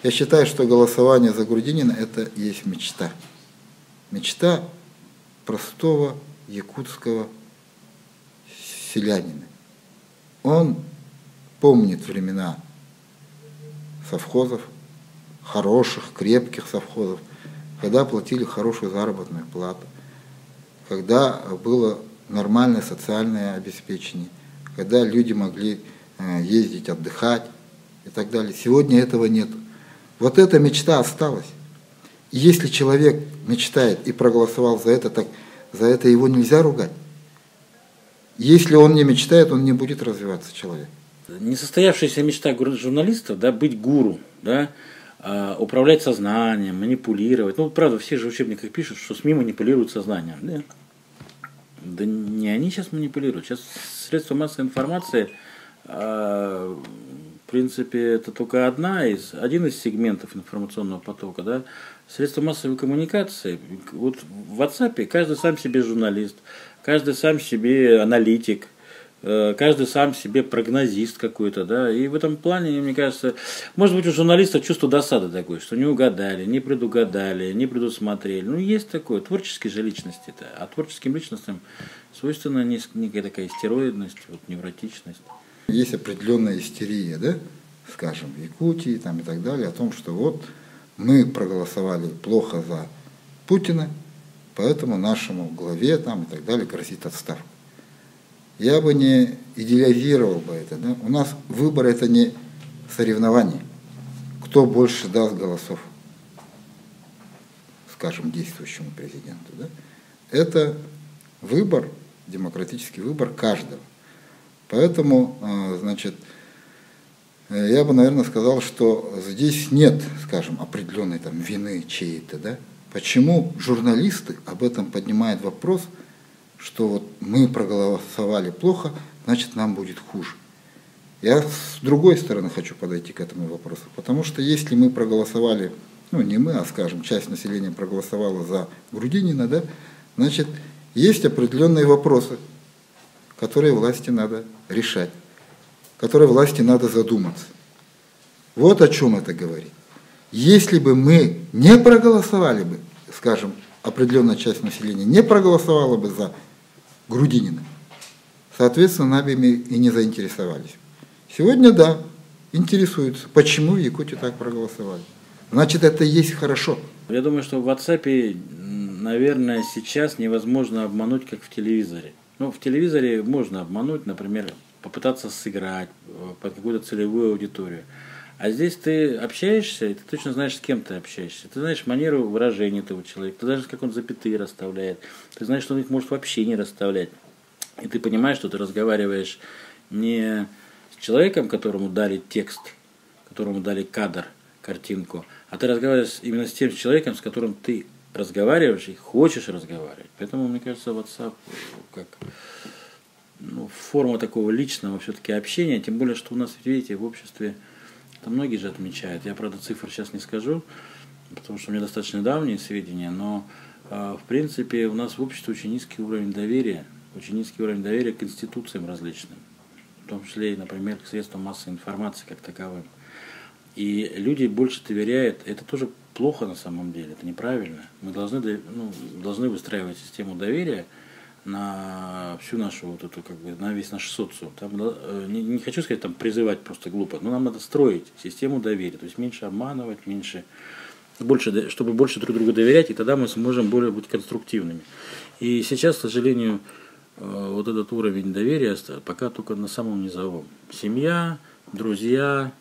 Я считаю, что голосование за Грудинина – это и есть мечта. Мечта простого якутского селянина. Он помнит времена совхозов, хороших, крепких совхозов, когда платили хорошую заработную плату, когда было нормальное социальное обеспечение, когда люди могли ездить, отдыхать и так далее. Сегодня этого нет. Вот эта мечта осталась. И если человек мечтает и проголосовал за это, так за это его нельзя ругать. Если он не мечтает, он не будет развиваться человек. Несостоявшаяся мечта журналистов, да, быть гуру, да, управлять сознанием, манипулировать. Ну, правда, все же в учебниках пишут, что СМИ манипулируют сознанием. Да? Да не они сейчас манипулируют. Сейчас средства массовой информации, в принципе, это только один из сегментов информационного потока. Да? Средства массовой коммуникации. Вот в WhatsApp каждый сам себе журналист, каждый сам себе аналитик, каждый сам себе прогнозист какой-то, да, и в этом плане, мне кажется, может быть, у журналистов чувство досады такое, что не угадали, не предугадали, не предусмотрели. Ну, есть такое, творческие же личности-то, а творческим личностям свойственна некая такая истероидность, вот, невротичность. Есть определенная истерия, да, скажем, в Якутии там, и так далее, о том, что вот мы проголосовали плохо за Путина, поэтому нашему главе там, и так далее грозит отставка. Я бы не идеализировал бы это. Да? У нас выбор – это не соревнование. Кто больше даст голосов, скажем, действующему президенту. Да? Это выбор, демократический выбор каждого. Поэтому, значит, я бы, наверное, сказал, что здесь нет, скажем, определенной там вины чьей-то. Да? Почему журналисты об этом поднимают вопрос, что вот мы проголосовали плохо, значит, нам будет хуже. Я с другой стороны хочу подойти к этому вопросу, потому что если мы проголосовали, ну не мы, а, скажем, часть населения проголосовала за Грудинина, да, значит, есть определенные вопросы, которые власти надо решать, которые власти надо задуматься. Вот о чем это говорит. Если бы мы не проголосовали бы, скажем, определенная часть населения не проголосовала бы за Грудинина, соответственно, нами и не заинтересовались. Сегодня, да, интересуются, почему в Якутии так проголосовали. Значит, это и есть хорошо. Я думаю, что в WhatsApp, наверное, сейчас невозможно обмануть, как в телевизоре. Ну, в телевизоре можно обмануть, например, попытаться сыграть под какую-то целевую аудиторию. А здесь ты общаешься, и ты точно знаешь, с кем ты общаешься. Ты знаешь манеру выражения этого человека, ты знаешь, как он запятые расставляет, ты знаешь, что он их может вообще не расставлять. И ты понимаешь, что ты разговариваешь не с человеком, которому дали текст, которому дали кадр, картинку, а ты разговариваешь именно с тем человеком, с которым ты разговариваешь и хочешь разговаривать. Поэтому, мне кажется, WhatsApp как форма такого личного все-таки общения, тем более, что у нас, видите, в обществе там многие же отмечают. Я, правда, цифр сейчас не скажу, потому что у меня достаточно давние сведения, но, в принципе, у нас в обществе очень низкий уровень доверия к институциям различным, в том числе, например, к средствам массовой информации как таковым. И люди больше доверяют, это тоже плохо на самом деле, это неправильно. Мы должны выстраивать систему доверия на всю нашу вот эту, на весь наш социум. Там, не хочу сказать, там призывать просто глупо, но нам надо строить систему доверия, то есть меньше обманывать, чтобы больше друг другу доверять, и тогда мы сможем более быть конструктивными. И сейчас, к сожалению, вот этот уровень доверия пока только на самом низовом. Семья, друзья,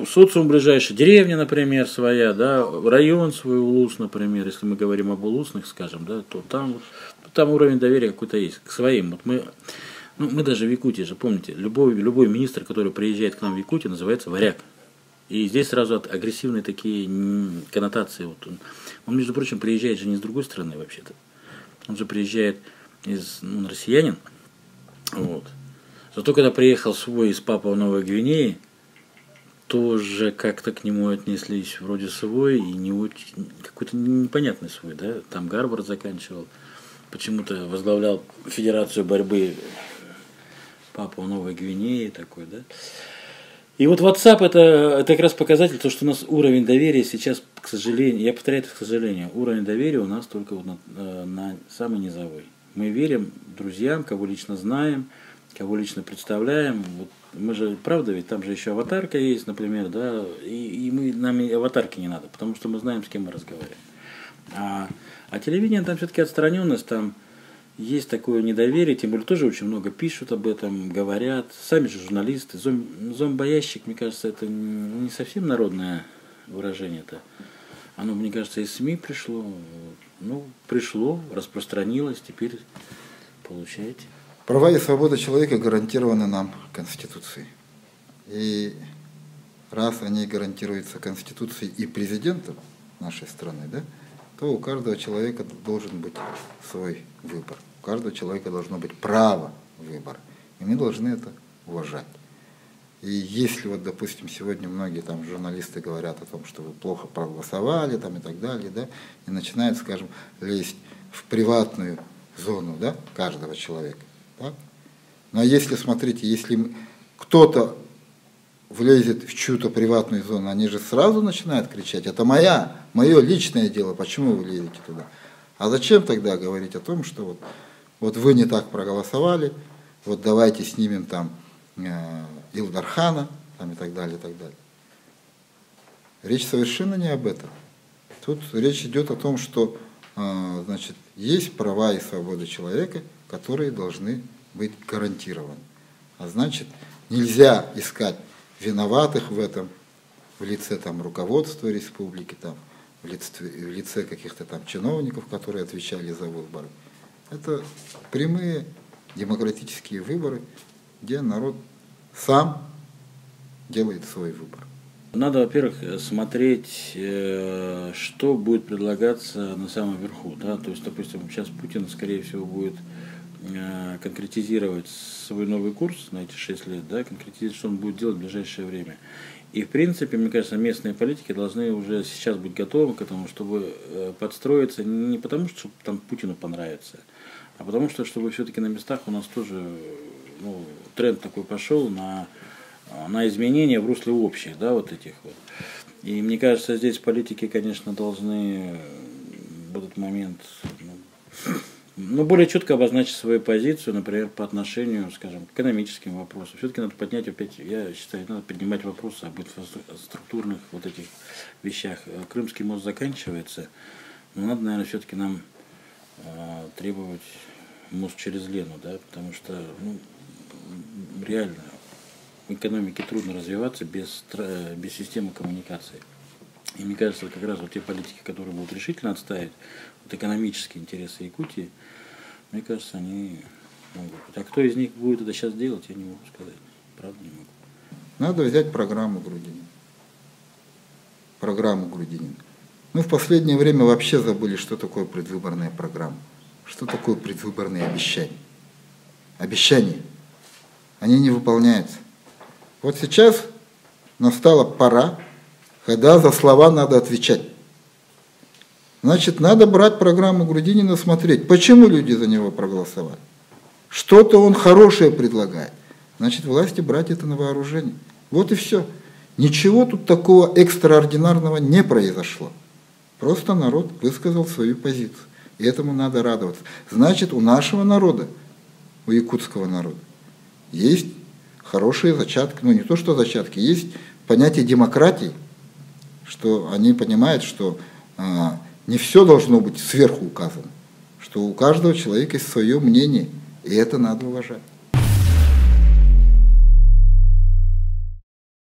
социум ближайший, деревня, например, своя, да, район свой, Улус, например, если мы говорим об улусных, скажем, да, то там уровень доверия какой-то есть к своим. Вот мы даже в Якутии же, помните, любой министр, который приезжает к нам в Якутию, называется варяг. И здесь сразу агрессивные такие коннотации. Вот он, между прочим, приезжает же не с другой стороны вообще-то. Он же приезжает он россиянин. Вот. Зато когда приехал свой из Папуа-Новой Гвинеи, тоже как-то к нему отнеслись вроде свой и не очень, какой-то непонятный свой, да, там Гарвард заканчивал, почему-то возглавлял Федерацию борьбы Папуа-Новой Гвинеи такой, да. И вот WhatsApp это как раз показатель, то, что у нас уровень доверия сейчас, к сожалению, я повторяю это, к сожалению, уровень доверия у нас только вот на самый низовой. Мы верим друзьям, кого лично знаем, кого лично представляем. Вот мы же, правда, ведь там же еще аватарка есть, например, да, и нам и аватарки не надо, потому что мы знаем, с кем мы разговариваем. А телевидение там все-таки отстраненность, там есть такое недоверие, тем более тоже очень много пишут об этом, говорят, сами же журналисты. Зомбоящик, мне кажется, это не совсем народное выражение-то. Оно, мне кажется, из СМИ пришло. Ну, пришло, распространилось, теперь получаете. Права и свободы человека гарантированы нам Конституцией. И раз они гарантируются Конституцией и президентом нашей страны, да, то у каждого человека должен быть свой выбор. У каждого человека должно быть право выбора. И мы должны это уважать. И если вот, допустим, сегодня многие там журналисты говорят о том, что вы плохо проголосовали там, и так далее, да, и начинают, скажем, лезть в приватную зону, да, каждого человека. Так? Но если, смотрите, если кто-то влезет в чью-то приватную зону, они же сразу начинают кричать: это мое личное дело, почему вы лезете туда? А зачем тогда говорить о том, что вот вы не так проголосовали, вот давайте снимем там Илдархана там, и так далее, и так далее. Речь совершенно не об этом. Тут речь идет о том, что значит, есть права и свободы человека, которые должны быть гарантированы. А значит, нельзя искать виноватых в этом в лице там, руководства республики, там, в лице каких-то там чиновников, которые отвечали за выборы. Это прямые демократические выборы, где народ сам делает свой выбор. Надо, во-первых, смотреть, что будет предлагаться на самом верху. Да? То есть, допустим, сейчас Путин, скорее всего, будет конкретизировать свой новый курс на эти 6 лет, да, конкретизировать, что он будет делать в ближайшее время. И, в принципе, мне кажется, местные политики должны уже сейчас быть готовы к этому, чтобы подстроиться не потому, что там Путину понравится, а потому что, чтобы все-таки на местах у нас тоже тренд такой пошел на изменения в русле общих, да, вот этих вот. И мне кажется, здесь политики, конечно, должны в этот момент более четко обозначить свою позицию, например, по отношению, скажем, к экономическим вопросам. Все-таки надо поднять опять, я считаю, надо поднимать вопросы об инфраструктурных вот этих вещах. Крымский мост заканчивается, но надо, наверное, все-таки нам требовать мост через Лену, да, потому что, реально, в экономике трудно развиваться без системы коммуникации. И мне кажется, как раз вот те политики, которые будут решительно отстаивать вот экономические интересы Якутии, мне кажется, они могут. А кто из них будет это сейчас делать, я не могу сказать. Правда, не могу. Надо взять программу Грудинина. Программу Грудинина. Мы в последнее время вообще забыли, что такое предвыборная программа. Что такое предвыборные обещания. Обещания. Они не выполняются. Вот сейчас настала пора, когда за слова надо отвечать. Значит, надо брать программу Грудинина, смотреть, почему люди за него проголосовали. Что-то он хорошее предлагает. Значит, власти брать это на вооружение. Вот и все. Ничего тут такого экстраординарного не произошло. Просто народ высказал свою позицию. И этому надо радоваться. Значит, у нашего народа, у якутского народа, есть хорошие зачатки, не то что зачатки, есть понятие демократии, что они понимают, что не все должно быть сверху указано, что у каждого человека есть свое мнение, и это надо уважать.